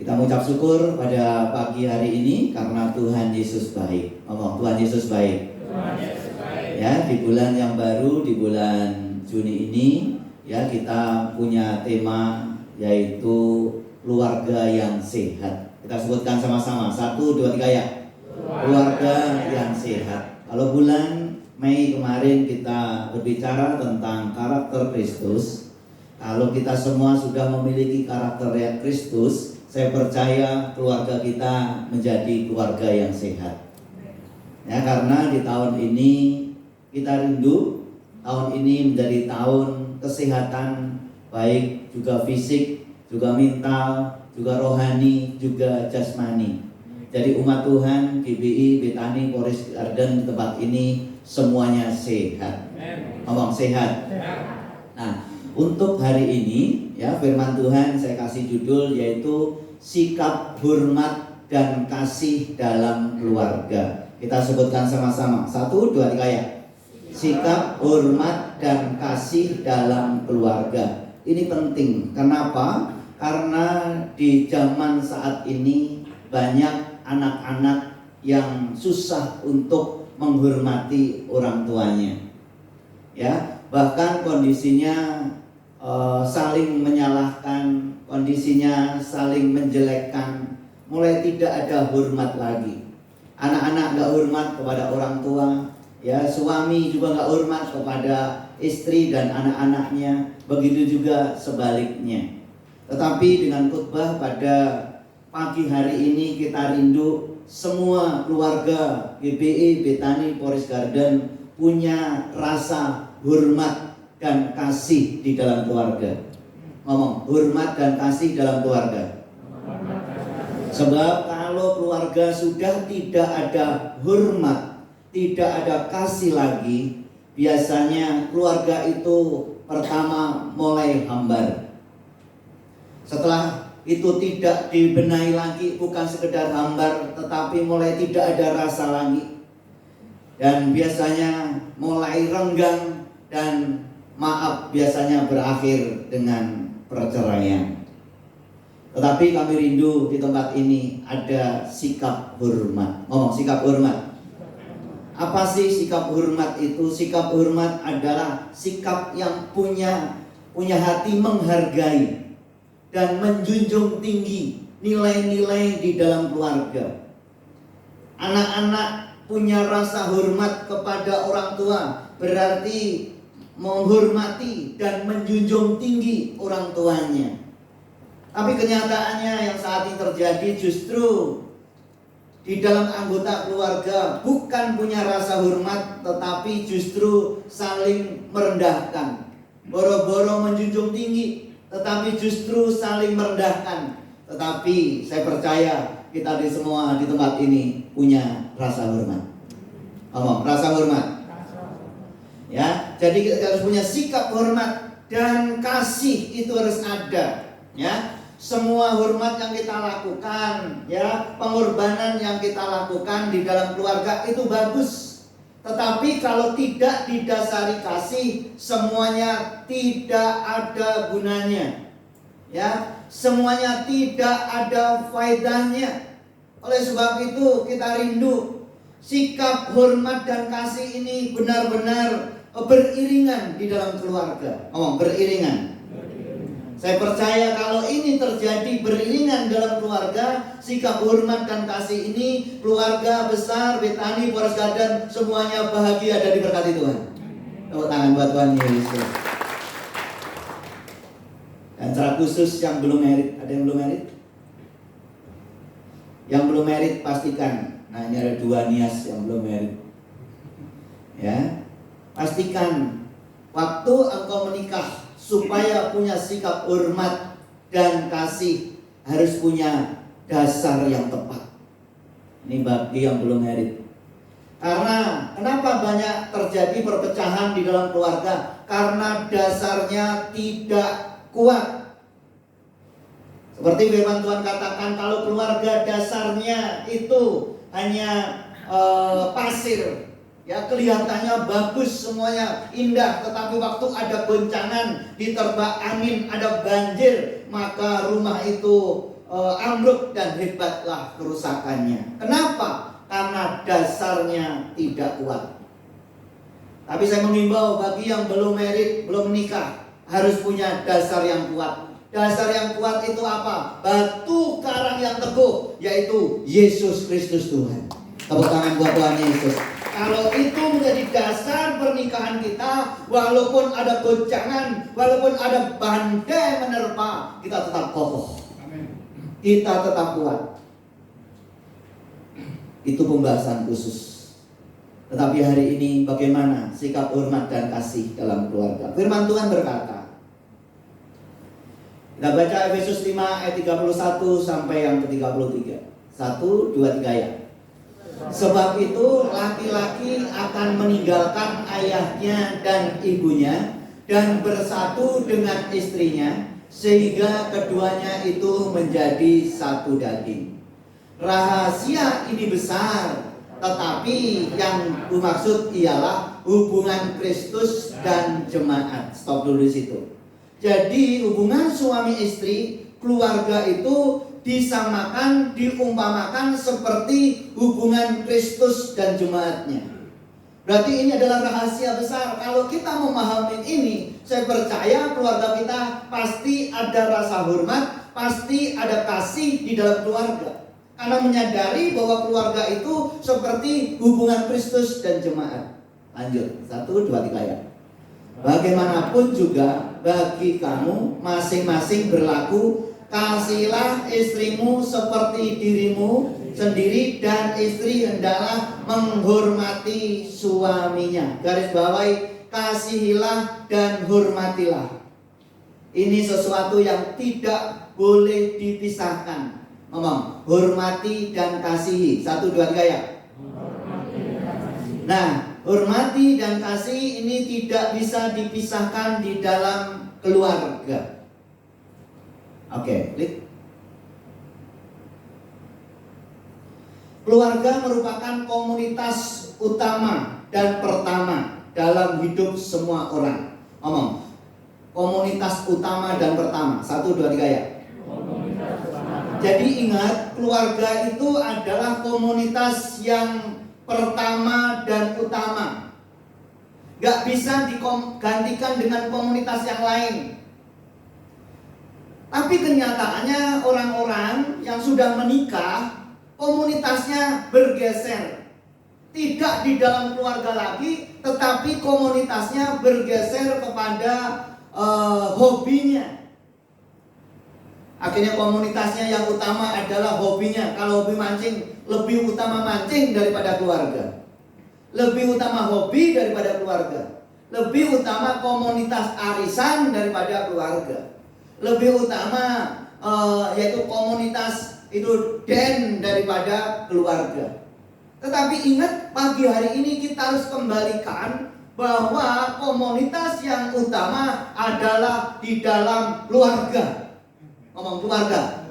Kita mengucap syukur pada pagi hari ini karena Tuhan Yesus baik. Ngomong, Tuhan Yesus baik. Tuhan Yesus baik. Ya, di bulan yang baru, di bulan Juni ini, ya kita punya tema yaitu keluarga yang sehat. Kita sebutkan sama-sama, 1, 2, 3 ya. Keluarga yang sehat. Kalau bulan Mei kemarin kita berbicara tentang karakter Kristus. Kalau kita semua sudah memiliki karakter Kristus, saya percaya keluarga kita menjadi keluarga yang sehat. Ya, karena di tahun ini kita rindu, tahun ini menjadi tahun kesehatan, baik juga fisik, juga mental, juga rohani, juga jasmani. Jadi umat Tuhan, GBI, Betani, Forest Garden, tempat ini semuanya sehat. Ngomong sehat. Nah, untuk hari ini ya firman Tuhan saya kasih judul yaitu sikap hormat dan kasih dalam keluarga. Kita sebutkan sama-sama, 1, 2, 3 ya. Sikap hormat dan kasih dalam keluarga. Ini penting. Kenapa? Karena di zaman saat ini banyak anak-anak yang susah untuk menghormati orang tuanya. Ya, bahkan kondisinya saling menyalahkan, kondisinya saling menjelekkan, mulai tidak ada hormat lagi. Anak-anak gak hormat kepada orang tua, ya suami juga gak hormat kepada istri dan anak-anaknya, begitu juga sebaliknya. Tetapi dengan khotbah pada pagi hari ini kita rindu semua keluarga GBI, Betani, Forest Garden punya rasa hormat dan kasih di dalam keluarga. Ngomong, hormat dan kasih dalam keluarga. Sebab kalau keluarga sudah tidak ada hormat, tidak ada kasih lagi, biasanya keluarga itu pertama mulai hambar. Setelah itu tidak dibenahi lagi, bukan sekedar hambar, tetapi mulai tidak ada rasa lagi. Dan biasanya mulai renggang dan maaf biasanya berakhir dengan perceraian. Tetapi kami rindu di tempat ini ada sikap hormat. Ngomong sikap hormat. Apa sih sikap hormat itu? Sikap hormat adalah sikap yang punya hati menghargai dan menjunjung tinggi nilai-nilai di dalam keluarga. Anak-anak punya rasa hormat kepada orang tua, berarti menghormati dan menjunjung tinggi orang tuanya. Tapi kenyataannya yang saat ini terjadi justru di dalam anggota keluarga bukan punya rasa hormat, tetapi justru saling merendahkan. Boro-boro menjunjung tinggi, tetapi justru saling merendahkan. Tetapi saya percaya kita di semua di tempat ini punya rasa hormat. Ngomong, rasa hormat. Ya, jadi kita harus punya sikap hormat dan kasih itu harus ada. Ya, semua hormat yang kita lakukan, ya, pengorbanan yang kita lakukan di dalam keluarga itu bagus. Tetapi kalau tidak didasari kasih, semuanya tidak ada gunanya. Ya, semuanya tidak ada faedahnya. Oleh sebab itu kita rindu sikap hormat dan kasih ini benar-benar beriringan di dalam keluarga. Ngomong beriringan. Saya percaya kalau ini terjadi beriringan dalam keluarga, sikap hormat dan kasih ini, keluarga besar Betani, Forest Garden semuanya bahagia dan diberkati Tuhan. Tepuk tangan buat Tuhan Yesus. Dan secara khusus yang belum married, ada yang belum married? Yang belum married pastikan. Nah, ini ada 2 nias yang belum married. Ya, pastikan waktu engkau menikah supaya punya sikap hormat dan kasih harus punya dasar yang tepat. Ini bagi yang belum married. Karena kenapa banyak terjadi perpecahan di dalam keluarga? Karena dasarnya tidak kuat. Seperti firman Tuhan katakan, kalau keluarga dasarnya itu hanya pasir, ya kelihatannya bagus semuanya indah, tetapi waktu ada goncangan, diterpa angin, ada banjir, maka rumah itu ambruk dan hebatlah kerusakannya. Kenapa? Karena dasarnya tidak kuat. Tapi saya mengimbau bagi yang belum married, belum menikah, harus punya dasar yang kuat. Dasar yang kuat itu apa? Batu karang yang teguh, yaitu Yesus Kristus Tuhan. Tepuk tangan buat Tuhan Yesus. Kalau itu menjadi dasar pernikahan kita, walaupun ada goncangan, walaupun ada badai menerpa, kita tetap kokoh. Kita tetap kuat. Itu pembahasan khusus. Tetapi hari ini bagaimana sikap hormat dan kasih dalam keluarga? Firman Tuhan berkata, kita baca Efesus 5 ayat 31 sampai yang ke-33. 1, 2, 3 ya. Sebab itu laki-laki akan meninggalkan ayahnya dan ibunya dan bersatu dengan istrinya, sehingga keduanya itu menjadi satu daging. Rahasia ini besar, tetapi yang dimaksud ialah hubungan Kristus dan jemaat. Stop dulu di situ. Jadi hubungan suami istri, keluarga itu disamakan, diumpamakan seperti hubungan Kristus dan jemaatnya. Berarti ini adalah rahasia besar. Kalau kita memahami ini, saya percaya keluarga kita pasti ada rasa hormat, pasti ada kasih di dalam keluarga. Karena menyadari bahwa keluarga itu seperti hubungan Kristus dan jemaat. Lanjut, 1, 2, 3 ya. Bagaimanapun juga bagi kamu masing-masing berlaku, kasihilah istrimu seperti dirimu sendiri, dan istri hendaklah menghormati suaminya. Garis bawahi, kasihilah dan hormatilah. Ini sesuatu yang tidak boleh dipisahkan. Ngomong, hormati dan kasihi. 1, 2, 3 ya. Nah, hormati dan kasih ini tidak bisa dipisahkan di dalam keluarga. Oke, klik. Keluarga merupakan komunitas utama dan pertama dalam hidup semua orang. Ngomong, komunitas utama dan pertama. 1, 2, 3 ya. Jadi ingat, keluarga itu adalah komunitas yang pertama dan utama. Gak bisa digantikan dengan komunitas yang lain. Tapi kenyataannya orang-orang yang sudah menikah, komunitasnya bergeser. Tidak di dalam keluarga lagi, tetapi komunitasnya bergeser kepada hobinya. Akhirnya komunitasnya yang utama adalah hobinya. Kalau hobi mancing, lebih utama mancing daripada keluarga. Lebih utama hobi daripada keluarga. Lebih utama komunitas arisan daripada keluarga. Lebih utama yaitu komunitas itu den daripada keluarga. Tetapi ingat, pagi hari ini kita harus kembalikan bahwa komunitas yang utama adalah di dalam keluarga. Ngomong keluarga.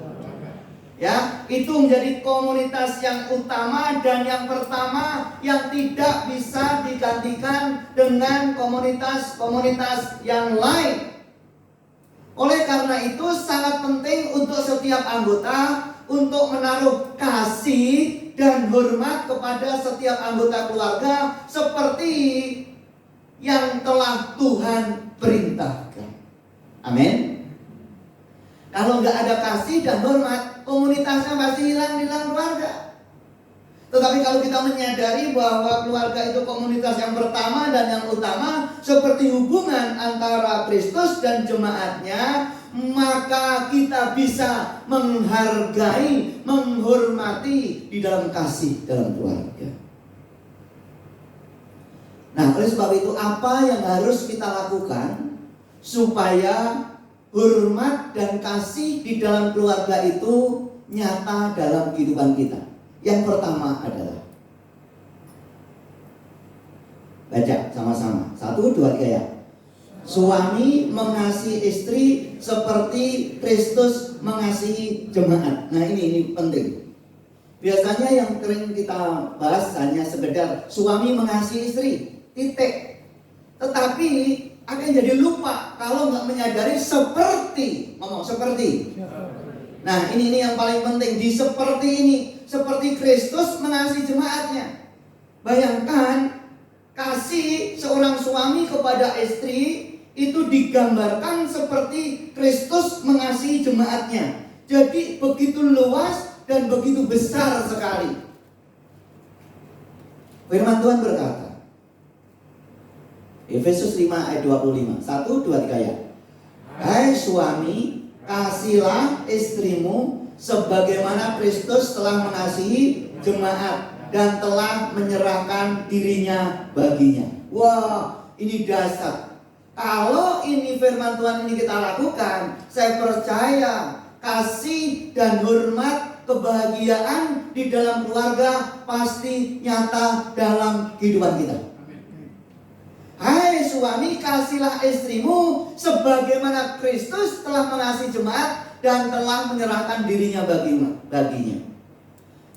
Ya, itu menjadi komunitas yang utama dan yang pertama yang tidak bisa digantikan dengan komunitas-komunitas yang lain. Oleh karena itu sangat penting untuk setiap anggota untuk menaruh kasih dan hormat kepada setiap anggota keluarga seperti yang telah Tuhan perintahkan. Amin. Kalau nggak ada kasih dan hormat, komunitasnya pasti hilang di dalam keluarga. Tetapi kalau kita menyadari bahwa keluarga itu komunitas yang pertama dan yang utama, seperti hubungan antara Kristus dan jemaatnya, maka kita bisa menghargai, menghormati di dalam kasih dalam keluarga. Nah, oleh sebab itu apa yang harus kita lakukan supaya hormat dan kasih di dalam keluarga itu nyata dalam kehidupan kita? Yang pertama adalah, baca sama-sama, 1, 2, 3 ya. Suami mengasihi istri seperti Kristus mengasihi jemaat. Nah ini penting. Biasanya yang sering kita bahas hanya sekedar suami mengasihi istri, titik. Tetapi akan jadi lupa kalau nggak menyadari seperti, ngomong seperti. Nah, ini yang paling penting. Di seperti ini, seperti Kristus mengasihi jemaatnya. Bayangkan kasih seorang suami kepada istri itu digambarkan seperti Kristus mengasihi jemaatnya. Jadi begitu luas dan begitu besar sekali. Firman Tuhan berkata, Efesus 5 ayat 25. 1, 2, 3 ya. Hai suami, kasihilah istrimu sebagaimana Kristus telah mengasihi jemaat dan telah menyerahkan dirinya baginya. Wah, ini dasar. Kalau ini firman Tuhan ini kita lakukan, saya percaya kasih dan hormat, kebahagiaan di dalam keluarga pasti nyata dalam kehidupan kita. Hai suami, kasihilah istrimu sebagaimana Kristus telah mengasihi jemaat dan telah menyerahkan dirinya baginya.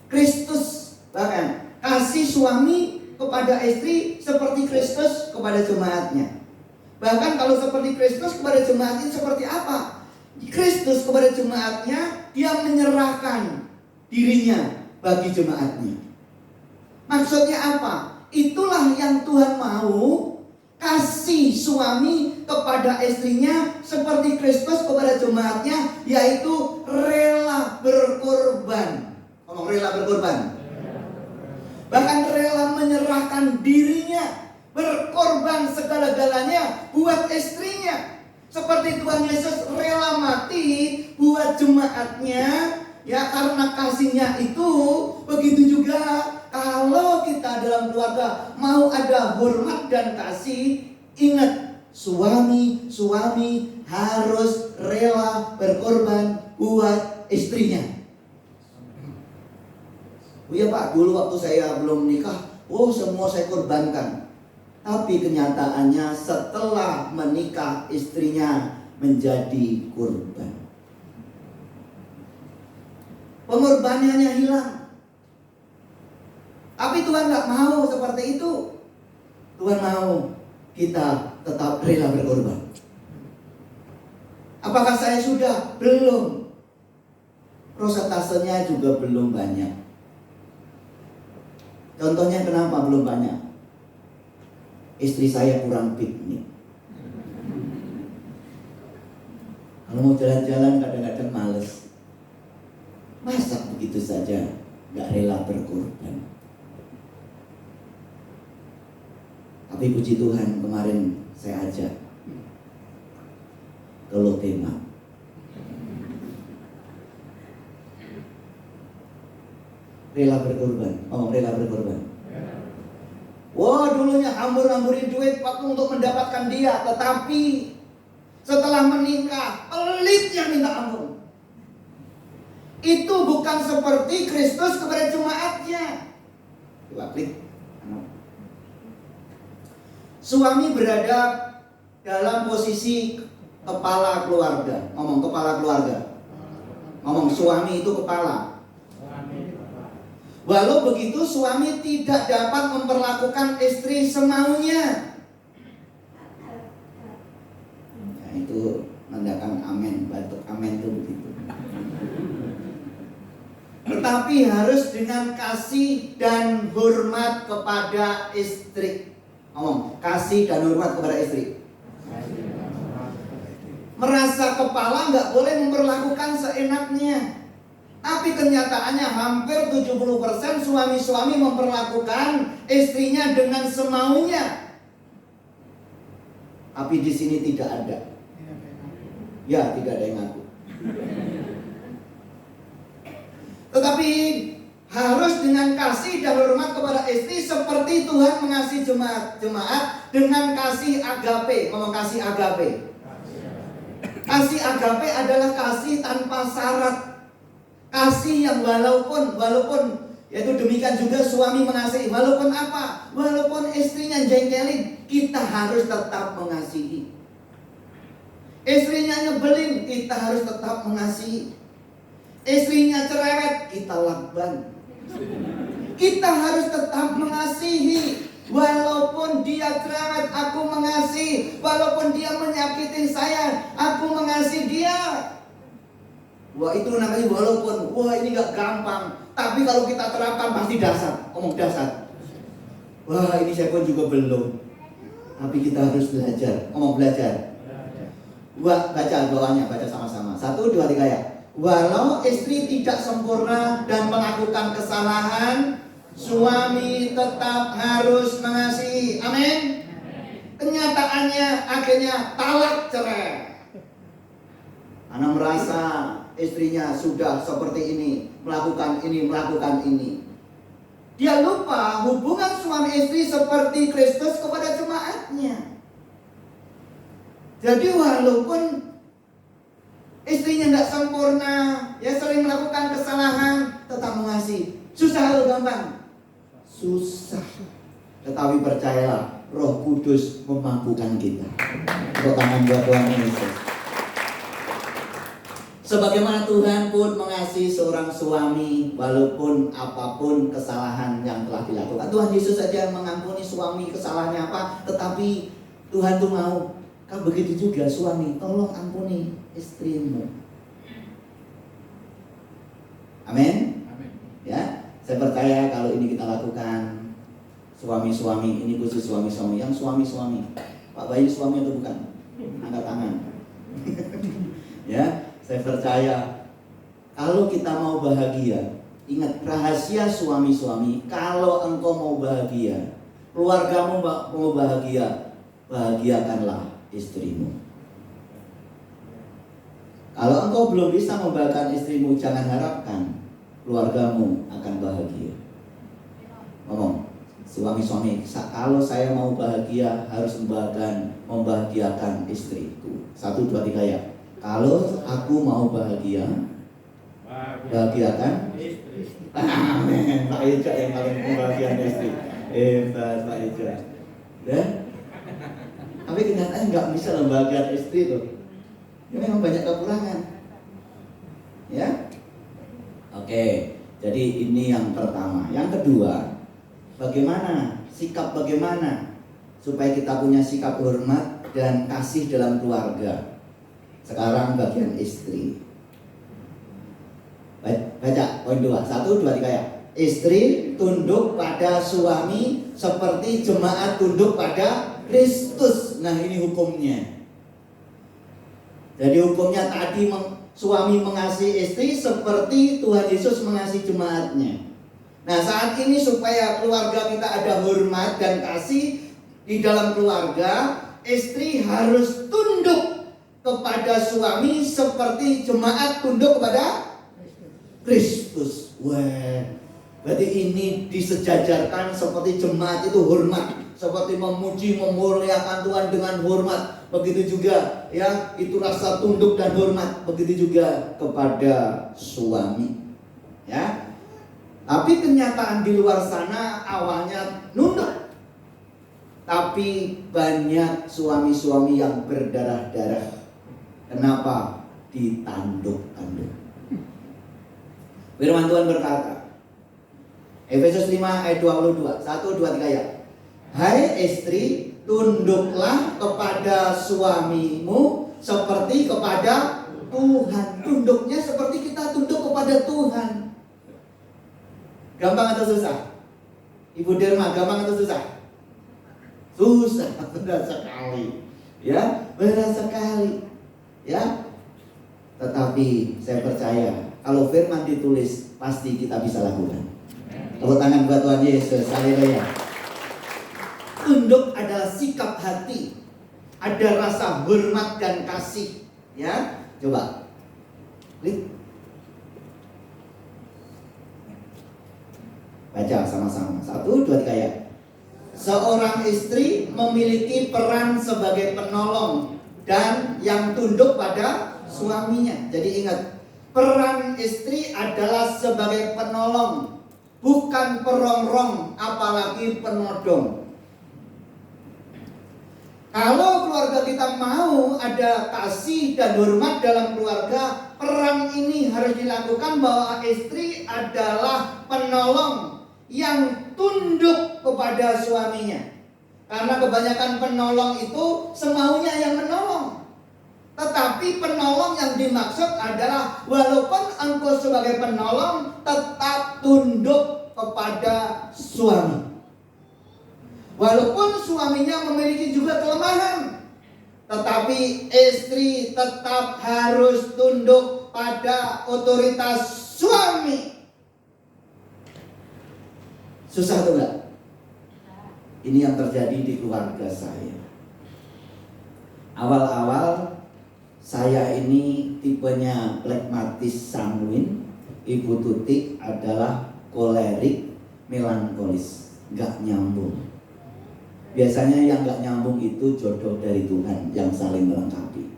Kristus bahkan kasih suami kepada istri seperti Kristus kepada jemaatnya. Bahkan kalau seperti Kristus kepada jemaatnya seperti apa? Kristus kepada jemaatnya, dia menyerahkan dirinya bagi jemaatnya. Maksudnya apa? Itulah yang Tuhan mau. Kasih suami kepada istrinya seperti Kristus kepada jemaatnya, yaitu rela berkorban. Ngomong rela berkorban. Bahkan rela menyerahkan dirinya, berkorban segala-galanya buat istrinya. Seperti Tuhan Yesus rela mati buat jemaatnya, ya karena kasihnya itu. Begitu juga kalau kita dalam keluarga mau ada hormat dan kasih, ingat suami harus rela berkorban buat istrinya. Oh ya Pak, dulu waktu saya belum nikah, semua saya korbankan. Tapi kenyataannya setelah menikah istrinya menjadi korban. Pengorbanannya hilang. Tapi Tuhan gak mau seperti itu. Tuhan mau kita tetap rela berkorban. Apakah saya sudah? Belum. Prosentasenya juga belum banyak. Contohnya kenapa belum banyak? Istri saya kurang piknik. Kalau mau jalan-jalan kadang-kadang males. Masa begitu saja gak rela berkorban? Tapi puji Tuhan kemarin saya ajak ke Lotema. Rela berkorban. Rela berkorban. Wah, dulunya hambur-hamburin duit waktu untuk mendapatkan dia. Tetapi setelah menikah, pelitnya minta ampun. Itu bukan seperti Kristus kepada jemaatnya. Coba klik. Suami berada dalam posisi kepala keluarga. Ngomong kepala keluarga. Ngomong suami itu kepala. Walau begitu suami tidak dapat memperlakukan istri semaunya. Nah, itu menandakan amin, batuk amin itu begitu. Tetapi harus dengan kasih dan hormat kepada istri. Ngomong, kasih dan hormat kepada istri. Merasa kepala nggak boleh memperlakukan seenaknya. Tapi kenyataannya hampir 70% suami-suami memperlakukan istrinya dengan semaunya. Tapi di sini tidak ada. Ya, tidak ada yang ngaku. Tetapi harus dengan kasih dan hormat kepada istri seperti Tuhan mengasihi jemaat dengan kasih agape. Ngomong kasih agape. Kasih agape adalah kasih tanpa syarat. Kasih yang walaupun yaitu demikian juga suami mengasihi. Walaupun apa? Walaupun istrinya jengkelin, kita harus tetap mengasihi. Istrinya nyebelin, kita harus tetap mengasihi. Istrinya cerewet, kita lakban. Kita harus tetap mengasihi. Walaupun dia cerewet, aku mengasihi. Walaupun dia menyakitin saya, aku mengasihi dia. Wah itu namanya walaupun, wah ini gak gampang. Tapi kalau kita terapkan pasti dasar, omong dasar. Wah ini saya pun juga belum. Tapi kita harus belajar, omong belajar. Wah baca bawahnya, baca sama-sama. 1, 2, 3 ya. Walau istri tidak sempurna dan melakukan kesalahan, suami tetap harus mengasihi. Amin. Kenyataannya akhirnya talak cerai. Anak merasa istrinya sudah seperti ini, melakukan ini. Dia lupa hubungan suami istri seperti Kristus kepada jemaatnya. Jadi walaupun istrinya tidak sempurna, ya sering melakukan kesalahan, tetap mengasihi. Susah atau gampang? Susah. Tetapi percayalah, Roh Kudus memampukan kita. Tepuk tangan buat Tuhan Yesus. Sebagaimana Tuhan pun mengasihi seorang suami walaupun apapun kesalahan yang telah dilakukan. Tuhan Yesus saja mengampuni suami kesalahannya apa, tetapi Tuhan tuh mau. Kan begitu juga suami, tolong ampuni istrimu. Amin. Ya, saya percaya kalau ini kita lakukan, suami-suami, ini khusus suami-suami, yang suami-suami, Pak Bayu suami atau bukan? Angkat tangan. Ya. Saya percaya kalau kita mau bahagia, ingat rahasia suami-suami, kalau engkau mau bahagia, keluargamu mau bahagia, bahagiakanlah istrimu. Kalau engkau belum bisa membahagiakan istrimu, jangan harapkan keluargamu akan bahagia. Ngomong, suami-suami, kalau saya mau bahagia harus membahagiakan istriku. 1, 2, 3 ya. Kalau aku mau bahagia, bahagiakan istri. Amin. Pak Ija yang paling membahagiakan istri. Hebat Pak Ija. Ya? Tapi kenyataannya nggak bisa membahagiakan istri tuh. Ini memang banyak kekurangan. Ya? Oke. Jadi ini yang pertama. Yang kedua, bagaimana supaya kita punya sikap hormat dan kasih dalam keluarga. Sekarang bagian istri. Baca poin 2. 1, 2, 3 ya. Istri tunduk pada suami seperti jemaat tunduk pada Kristus. Nah ini hukumnya. Jadi hukumnya tadi suami mengasihi istri seperti Tuhan Yesus mengasihi jemaatnya. Nah saat ini supaya keluarga kita ada hormat dan kasih di dalam keluarga, istri harus tunduk kepada suami seperti jemaat tunduk kepada Kristus. Wah, berarti ini disejajarkan seperti jemaat itu hormat, seperti memuji memuliakan Tuhan dengan hormat. Begitu juga ya, itu rasa tunduk dan hormat. Begitu juga kepada suami. Ya. Tapi kenyataan di luar sana awalnya nunduk. Tapi banyak suami-suami yang berdarah-darah. Kenapa? Ditanduk-tanduk. Firman Tuhan berkata, Efesus 5 ayat 22, 1, 2, 3 ya. Hai istri, tunduklah kepada suamimu seperti kepada Tuhan. Tunduknya seperti kita tunduk kepada Tuhan. Gampang atau susah? Ibu Derma, gampang atau susah? Susah, berat sekali. Ya, berat sekali. Ya, tetapi saya percaya kalau firman ditulis pasti kita bisa lakukan. Tepuk tangan buat Tuhan Yesus. Haleluya. Tunduk adalah sikap hati, ada rasa hormat dan kasih. Ya, coba. Klik. Baca sama-sama. 1, 2, 3 ya. Seorang istri memiliki peran sebagai penolong dan yang tunduk pada suaminya. Jadi ingat, peran istri adalah sebagai penolong, bukan perongrong, apalagi penodong. Kalau keluarga kita mau ada kasih dan hormat dalam keluarga, peran ini harus dilakukan bahwa istri adalah penolong yang tunduk kepada suaminya. Karena kebanyakan penolong itu semaunya yang menolong. Tetapi penolong yang dimaksud adalah walaupun engkau sebagai penolong tetap tunduk kepada suami. Walaupun suaminya memiliki juga kelemahan, tetapi istri tetap harus tunduk pada otoritas suami. Susah tuh enggak? Ini yang terjadi di keluarga saya. Awal-awal saya ini tipenya plekmatis sanguin, Ibu Tutik adalah kolerik melankolis, gak nyambung. Biasanya yang gak nyambung itu jodoh dari Tuhan yang saling melengkapi.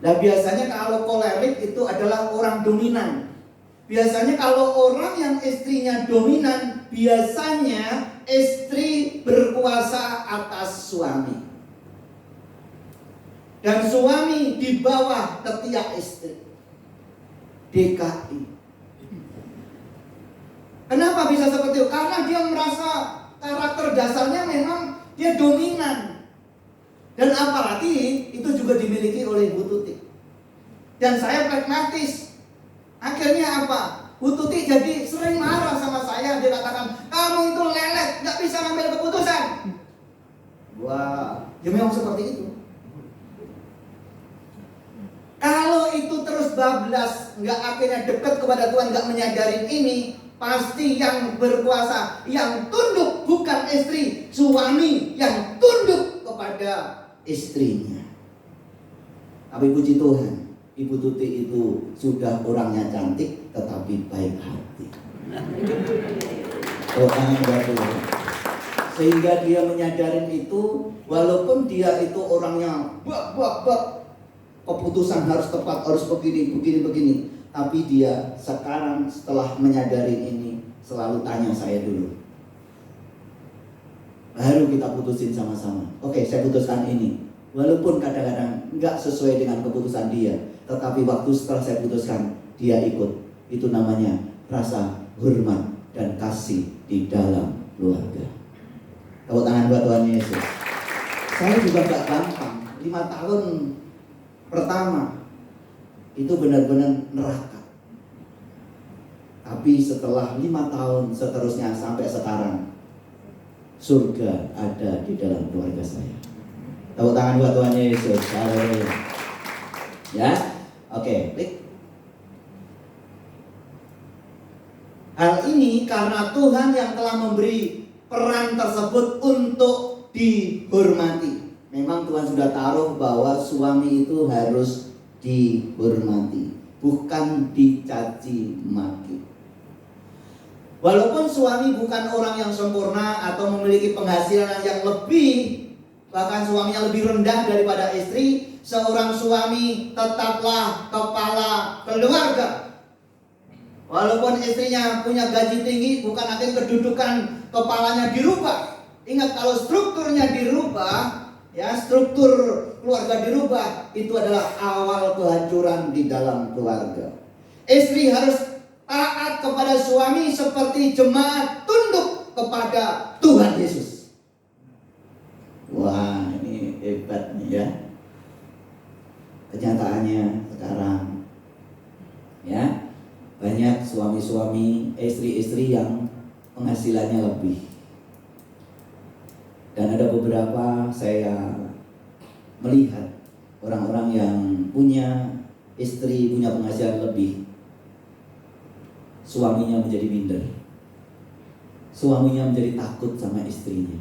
Nah biasanya kalau kolerik itu adalah orang dominan. Biasanya kalau orang yang istrinya dominan, biasanya istri berkuasa atas suami. Dan suami di bawah ketiak istri. DKI. Kenapa bisa seperti itu? Karena dia merasa karakter dasarnya memang dia dominan. Dan apalagi itu juga dimiliki oleh Bu Tuti. Dan saya pragmatis. Akhirnya apa? Bu Tuti jadi sering marah sama saya. Dia katakan, kamu itu lelet, gak bisa ngambil keputusan. Wah, ya memang seperti itu. Kalau itu terus bablas, nggak akhirnya dekat kepada Tuhan, nggak menyadari ini, pasti yang berkuasa, yang tunduk bukan istri, suami yang tunduk kepada istrinya. Tapi puji Tuhan, Ibu Tuti itu sudah orangnya cantik, tetapi baik hati. Oh, tangan buat Tuhan. Sehingga dia menyadari itu, walaupun dia itu orangnya keputusan harus tepat, harus begini. Tapi dia sekarang setelah menyadari ini selalu tanya saya dulu. Baru kita putusin sama-sama. Oke, saya putuskan ini. Walaupun kadang-kadang nggak sesuai dengan keputusan dia, tetapi waktu setelah saya putuskan dia ikut. Itu namanya rasa hormat dan kasih di dalam keluarga. Tepuk tangan buat Tuhan Yesus. Saya juga nggak gampang. 5 tahun pertama itu benar-benar neraka. Tapi setelah 5 tahun seterusnya sampai sekarang, surga ada di dalam keluarga saya. Tepuk tangan buat Tuhan Yesus. Haleluya. Ya, oke. Hal ini karena Tuhan yang telah memberi peran tersebut untuk dihormati. Memang Tuhan sudah taruh bahwa suami itu harus dihormati, bukan dicaci maki. Walaupun suami bukan orang yang sempurna atau memiliki penghasilan yang lebih, bahkan suaminya lebih rendah daripada istri, seorang suami tetaplah kepala keluarga. Walaupun istrinya punya gaji tinggi, bukan artinya kedudukan kepalanya dirubah. Ingat, kalau strukturnya dirubah, ya, struktur keluarga dirubah, itu adalah awal kehancuran di dalam keluarga. Istri harus taat kepada suami seperti jemaat tunduk kepada Tuhan Yesus. Wah, ini hebat nih ya. Kenyataannya sekarang, ya, banyak suami-suami, istri-istri yang penghasilannya lebih. Dan ada beberapa saya melihat orang-orang yang punya istri, punya penghasilan lebih, suaminya menjadi minder. Suaminya menjadi takut sama istrinya.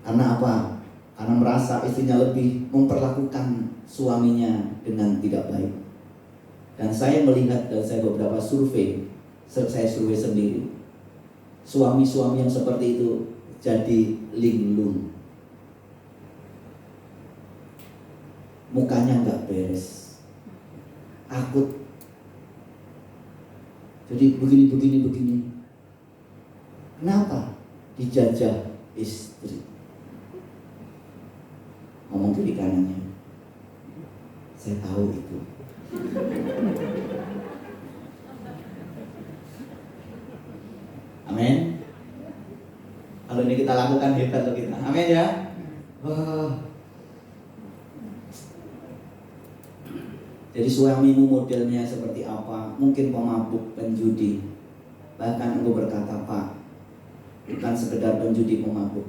Karena apa? Karena merasa istrinya lebih, memperlakukan suaminya dengan tidak baik. Dan saya melihat, dan saya beberapa survei, saya survei sendiri, suami-suami yang seperti itu jadi linglung, mukanya nggak beres, takut, jadi begini. Kenapa? Dijajah istri. Ngomong kiri kanannya, saya tahu itu. Amin. Kalau ini kita lakukan, hebat loh kita. Amin ya. Jadi suamimu modelnya seperti apa? Mungkin pemabuk, penjudi. Bahkan engkau berkata, Pak, bukan sekedar penjudi pemabuk,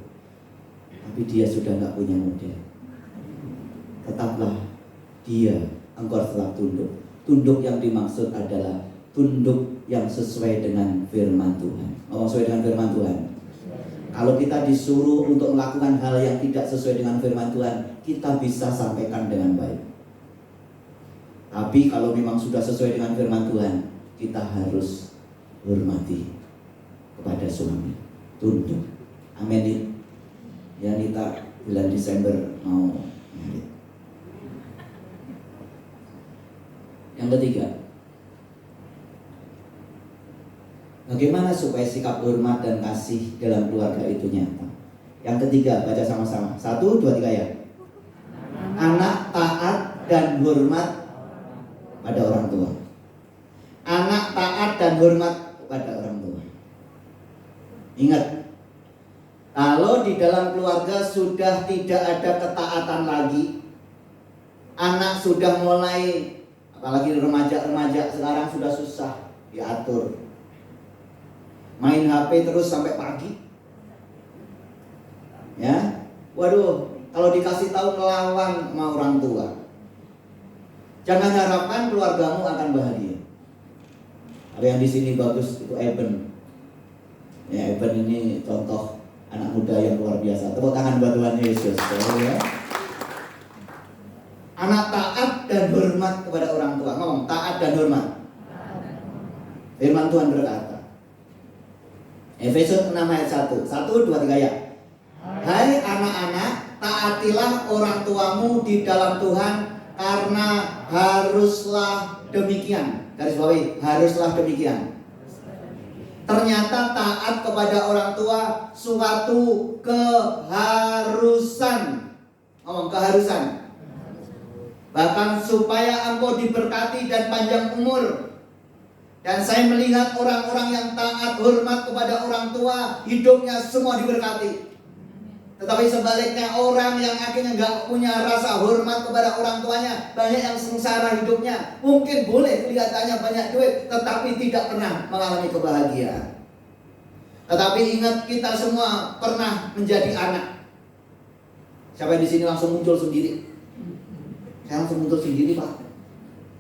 tapi dia sudah nggak punya model. Tetaplah dia, engkau harus tunduk. Tunduk yang dimaksud adalah tunduk yang sesuai dengan firman Tuhan. Sesuai dengan firman Tuhan. Kalau kita disuruh untuk melakukan hal yang tidak sesuai dengan firman Tuhan, kita bisa sampaikan dengan baik. Tapi kalau memang sudah sesuai dengan firman Tuhan, kita harus hormati kepada suami, tunduk. Amin. Ya, Nita bulan Desember mau ngarit. Yang ketiga, bagaimana supaya sikap hormat dan kasih dalam keluarga itu nyata? Yang ketiga, baca sama-sama. 1, 2, 3 ya. Anak taat dan hormat pada orang tua. Anak taat dan hormat pada orang tua. Ingat, kalau di dalam keluarga sudah tidak ada ketaatan lagi, anak sudah mulai, apalagi remaja-remaja sekarang sudah susah diatur. Main HP terus sampai pagi. Ya, waduh, kalau dikasih tahu melawan sama orang tua. Jangan harapkan keluargamu akan bahagia. Ada yang di sini bagus, itu Eben. Ya, Eben ini contoh anak muda yang luar biasa. Tepuk tangan buat Tuhan Yesus. Ya. Anak taat dan hormat kepada orang tua. Ngomong, taat dan hormat. Firman Tuhan berkata, Efesus 6 ayat 1. 1, 2, 3 ya. Hai anak-anak, taatilah orang tuamu di dalam Tuhan, karena haruslah demikian. Garis bawahi, haruslah demikian. Ternyata taat kepada orang tua suatu keharusan. Ngomong, keharusan. Bahkan supaya engkau diberkati dan panjang umur. Dan saya melihat orang-orang yang taat hormat kepada orang tua, hidupnya semua diberkati. Tetapi sebaliknya, orang yang akhirnya nggak punya rasa hormat kepada orang tuanya, banyak yang sengsara hidupnya. Mungkin boleh kelihatannya banyak duit, tetapi tidak pernah mengalami kebahagiaan. Tetapi ingat, kita semua pernah menjadi anak. Siapa yang di sini langsung muncul sendiri? Saya langsung muncul sendiri, Pak.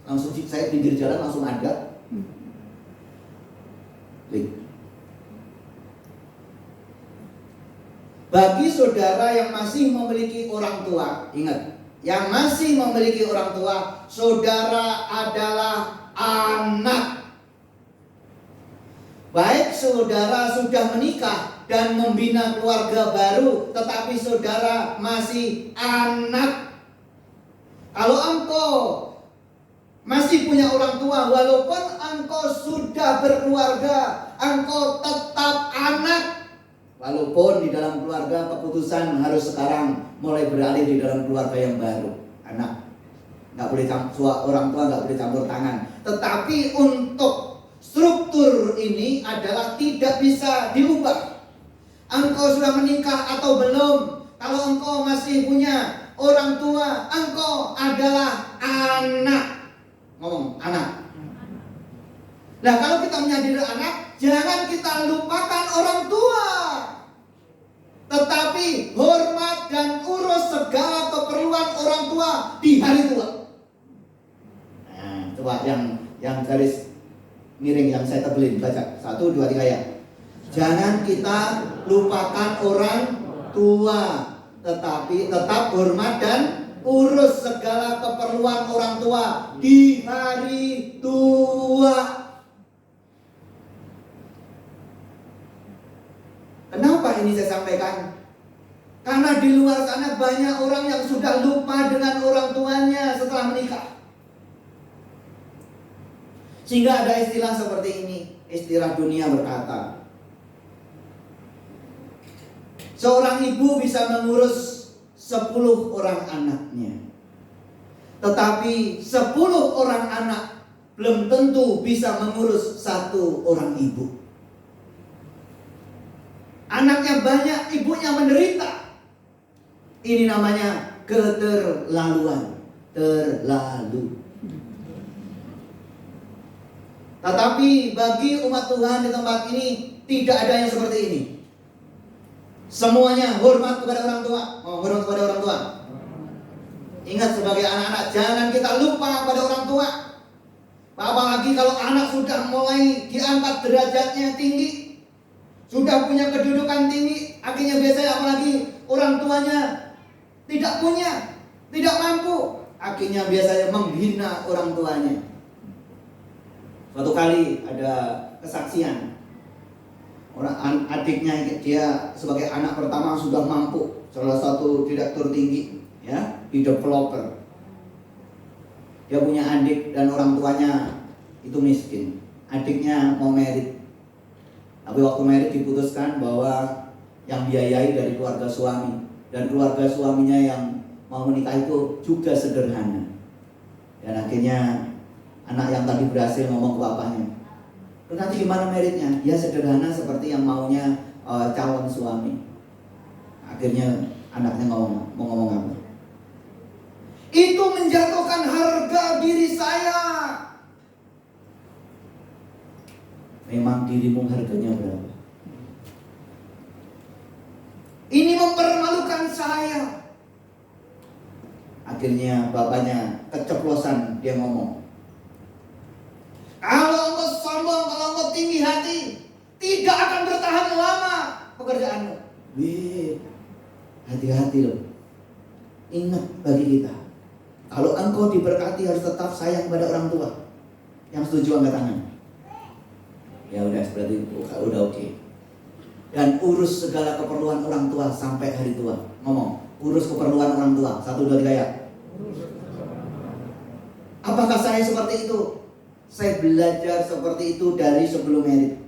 Langsung saya pinggir jalan langsung ada. Bagi saudara yang masih memiliki orang tua, ingat, yang masih memiliki orang tua, saudara adalah anak. Baik saudara sudah menikah dan membina keluarga baru, tetapi saudara masih anak. Kalau engkau masih punya orang tua, walaupun engkau sudah berkeluarga, engkau tetap anak. Walaupun di dalam keluarga keputusan harus sekarang mulai beralih di dalam keluarga yang baru, anak nggak boleh orang tua nggak boleh campur tangan. Tetapi untuk struktur ini adalah tidak bisa diubah. Engkau sudah menikah atau belum? Kalau engkau masih punya orang tua, engkau adalah anak. Ngomong, anak. Nah, kalau kita menjadi anak, jangan kita lupakan orang tua. Tetapi hormat dan urus segala keperluan orang tua di hari tua. Nah, coba yang garis miring yang saya tebelin, baca 1, 2, 3 ya. Jangan kita lupakan orang tua, tetapi tetap hormat dan urus segala keperluan orang tua di hari tua. Kenapa ini saya sampaikan? Karena di luar sana banyak orang yang sudah lupa dengan orang tuanya setelah menikah. Sehingga ada istilah seperti ini. Istilah dunia berkata, seorang ibu bisa mengurus 10 orang anaknya, tetapi 10 orang anak belum tentu bisa mengurus 1 orang ibu. Anaknya banyak, ibunya menderita. Ini namanya keterlaluan. Terlalu. Tetapi bagi umat Tuhan di tempat ini tidak ada yang seperti ini. Semuanya hormat kepada orang tua. Hormat kepada orang tua. Ingat sebagai anak-anak, jangan kita lupa pada orang tua. Apalagi kalau anak sudah mulai diangkat derajatnya tinggi, sudah punya kedudukan tinggi, akhirnya biasanya apalagi orang tuanya tidak punya, tidak mampu, akhirnya biasanya menghina orang tuanya. Suatu kali ada kesaksian, orang adiknya, dia sebagai anak pertama sudah mampu, salah satu direktur tinggi, ya, di developer. Dia punya adik dan orang tuanya itu miskin. Adiknya mau merit, tapi waktu merit diputuskan bahwa yang biayai dari keluarga suami, dan keluarga suaminya yang mau menikah itu juga sederhana. Dan akhirnya anak yang tadi berhasil ngomong ke bapaknya, nanti gimana meritnya? Ya sederhana seperti yang maunya calon suami. Akhirnya anaknya mau ngomong apa? Itu menjatuhkan harga diri saya. Memang dirimu harganya berapa? Ini mempermalukan saya. Akhirnya bapaknya keceplosan, dia ngomong, kalau engkau sombong, kalau engkau tinggi hati, tidak akan bertahan lama pekerjaanmu. Hati-hati loh. Ingat bagi kita, kalau engkau diberkati harus tetap sayang pada orang tua. Yang setuju angkat tangan. Ya udah, berarti udah oke. Dan urus segala keperluan orang tua sampai hari tua. Ngomong, urus keperluan orang tua. 1, 2, 3 ya. Apakah saya seperti itu? Saya belajar seperti itu dari sebelum merit.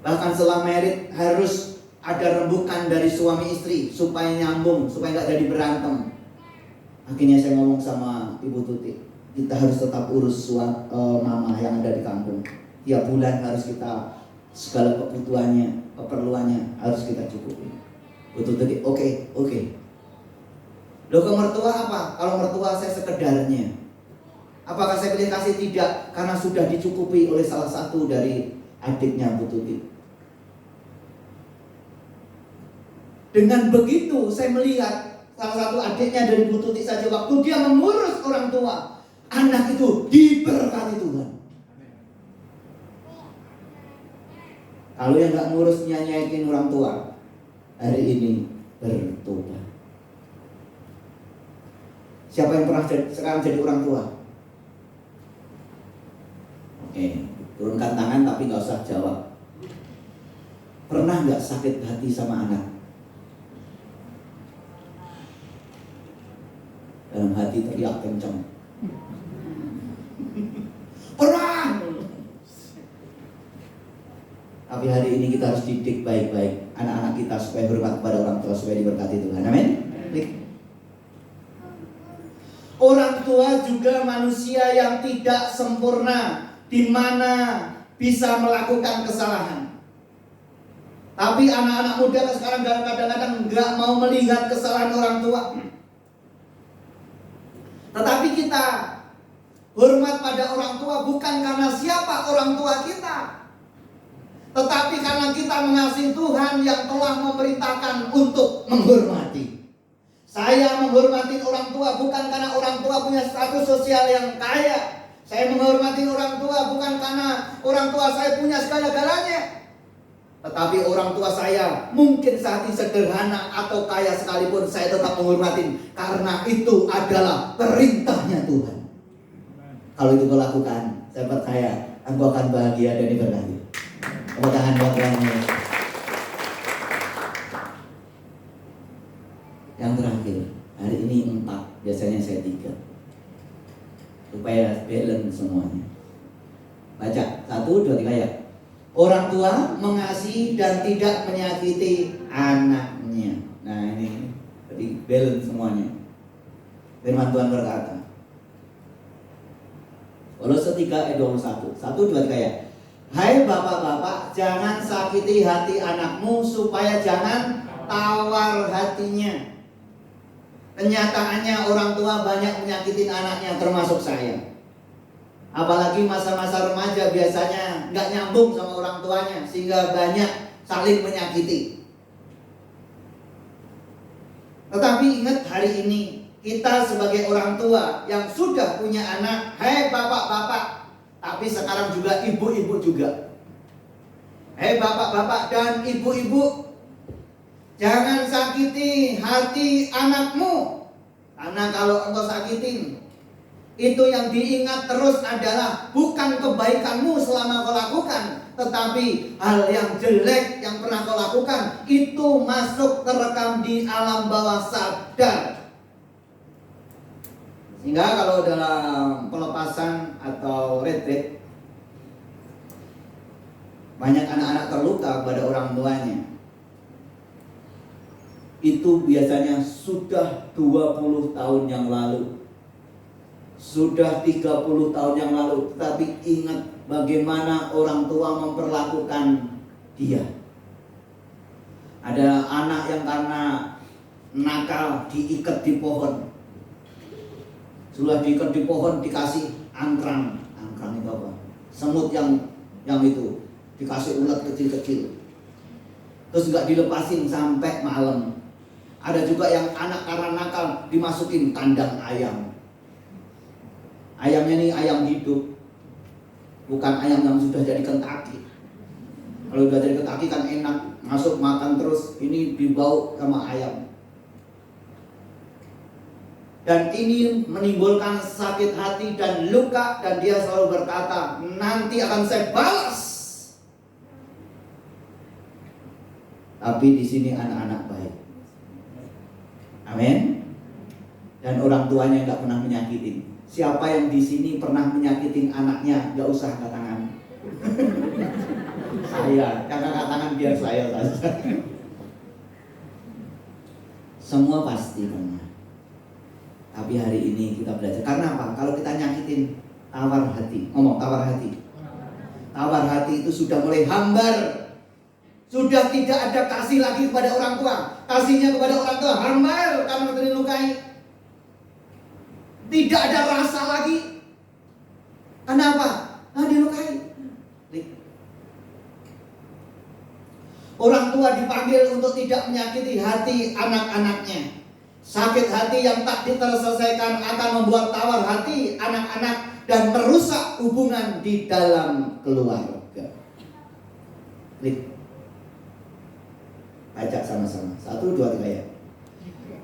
Bahkan setelah merit harus ada rembukan dari suami istri supaya nyambung, supaya nggak jadi berantem. Akhirnya saya ngomong sama Ibu Tuti, kita harus tetap urus mama yang ada di kampung. Tiap bulan harus kita segala kebutuhannya, keperluannya harus kita cukupi. Ibu Tuti, oke. Loh, ke mertua apa? Kalau mertua saya sekedarnya. Apakah saya pilih kasih? Tidak, karena sudah dicukupi oleh salah satu dari adiknya Bu Tuti. Dengan begitu saya melihat salah satu adiknya dari Bu Tuti saja, waktu dia mengurus orang tua, anak itu diberkati Tuhan. Kalau yang gak ngurus nyanyiin orang tua, hari ini bertobat. Siapa yang pernah sekarang jadi orang tua? Oke, turunkan tangan tapi gak usah jawab. Pernah gak sakit hati sama anak? Dalam hati teriak kencang, pernah. Tapi hari ini kita harus didik baik-baik anak-anak kita supaya hormat kepada orang tua, supaya diberkati Tuhan. Amin. Orang tua juga manusia yang tidak sempurna, di mana bisa melakukan kesalahan. Tapi anak-anak muda sekarang kadang-kadang nggak mau melihat kesalahan orang tua. Tetapi kita hormat pada orang tua bukan karena siapa orang tua kita, tetapi karena kita mengasihi Tuhan yang telah memerintahkan untuk menghormati. Saya menghormati orang tua bukan karena orang tua punya status sosial yang kaya. Saya menghormati orang tua bukan karena orang tua saya punya segala-galanya, tetapi orang tua saya mungkin saat ini sederhana atau kaya sekalipun, saya tetap menghormati karena itu adalah perintahnya Tuhan. Kalau itu kau lakukan, saya percaya engkau akan bahagia dan diberkati. Tepuk tangan buat Tuhan. Yang terakhir, hari ini 4, biasanya saya 3, supaya balance semuanya. Baca 1, 2, 3 ya. Orang tua mengasihi dan tidak menyakiti anaknya. Nah ini, jadi balance semuanya. Firman Tuhan berkata, Kolose 3 ayat 21. 1, 2, 3 ya. Hai bapak-bapak, jangan sakiti hati anakmu supaya jangan tawar hatinya. Kenyataannya orang tua banyak menyakitin anaknya, termasuk saya. Apalagi masa-masa remaja biasanya nggak nyambung sama orang tuanya, sehingga banyak saling menyakiti. Tetapi ingat, hari ini kita sebagai orang tua yang sudah punya anak, hai bapak-bapak, tapi sekarang juga ibu-ibu juga. Hai bapak-bapak dan ibu-ibu, jangan sakiti hati anakmu. Karena kalau engkau sakitin, itu yang diingat terus adalah bukan kebaikanmu selama kau lakukan, tetapi hal yang jelek yang pernah kau lakukan. Itu masuk terekam di alam bawah sadar. Sehingga kalau dalam pelepasan atau retreat, banyak anak-anak terluka kepada orang tuanya. Itu biasanya sudah 20 tahun yang lalu, sudah 30 tahun yang lalu. Tetapi ingat bagaimana orang tua memperlakukan dia. Ada anak yang karena nakal diikat di pohon. Sudah diikat di pohon, dikasih angkrang. Angkrang itu apa? Semut yang itu dikasih ulat kecil-kecil. Terus nggak dilepasin sampai malam. Ada juga yang anak karena nakal dimasukin kandang ayam. Ayamnya ini ayam hidup, bukan ayam yang sudah jadi Kentucky. Kalau sudah jadi Kentucky kan enak, masuk makan terus. Ini dibau sama ayam. Dan ini menimbulkan sakit hati dan luka, dan dia selalu berkata, nanti akan saya balas. Tapi di sini anak-anak baik. Amin. Dan orang tuanya nggak pernah menyakitin. Siapa yang di sini pernah menyakitin anaknya, nggak usah angkat tangan. Saya, yang angkat tangan biar saya saja. Semua pasti pernah. Tapi hari ini kita belajar. Karena apa? Kalau kita nyakitin, tawar hati. Ngomong tawar hati. Tawar hati itu sudah mulai hambar. Sudah tidak ada kasih lagi kepada orang tua. Kasihnya kepada orang tua hambar karena dilukai. Tidak ada rasa lagi. Kenapa? Dilukai. Orang tua dipanggil untuk tidak menyakiti hati anak-anaknya. Sakit hati yang tak terselesaikan akan membuat tawar hati anak-anak dan merusak hubungan di dalam keluarga. Klik. Baca sama-sama. 1, 2, 3 ya.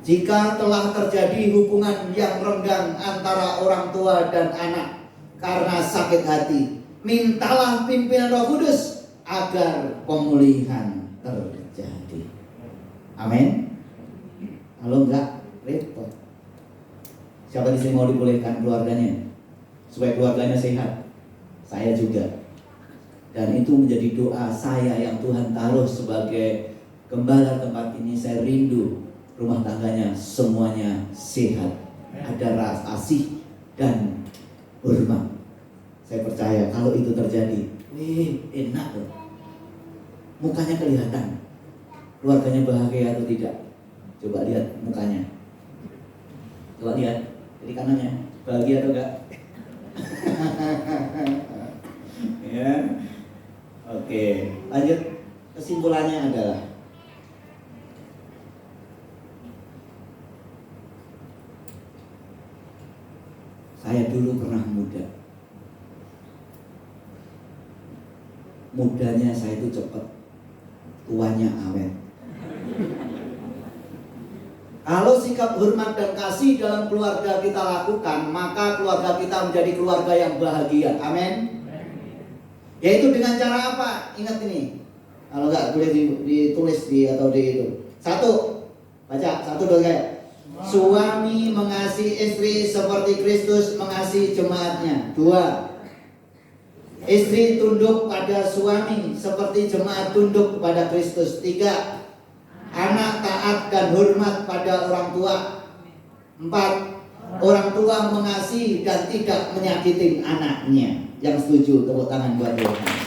Jika telah terjadi hubungan yang renggang antara orang tua dan anak karena sakit hati, mintalah pimpinan Roh Kudus agar pemulihan terjadi. Amin. Kalau enggak, repot. Siapa di sini mau dipulihkan keluarganya supaya keluarganya sehat? Saya juga. Dan itu menjadi doa saya yang Tuhan taruh sebagai gembala tempat ini. Saya rindu rumah tangganya semuanya sehat, ada rasa kasih dan hormat. Saya percaya kalau itu terjadi, enak loh. Mukanya kelihatan, keluarganya bahagia atau tidak. Coba lihat mukanya. Coba lihat kiri kanannya, bahagia atau enggak? Ya. Oke, lanjut. Kesimpulannya adalah saya dulu pernah muda. Mudanya saya itu cepat, tuanya awet. Kalau sikap hormat dan kasih dalam keluarga kita lakukan, maka keluarga kita menjadi keluarga yang bahagia. Amin. Yaitu dengan cara apa? Ingat ini. Kalau enggak boleh ditulis atau di itu. 1, baca 1, 2, 3. Suami mengasihi istri seperti Kristus mengasihi jemaatnya. 2. Istri tunduk pada suami seperti jemaat tunduk kepada Kristus. 3. Anak taat dan hormat pada orang tua. 4. Orang tua mengasihi dan tidak menyakitin anaknya. Yang setuju tepuk tangan buat Tuhan.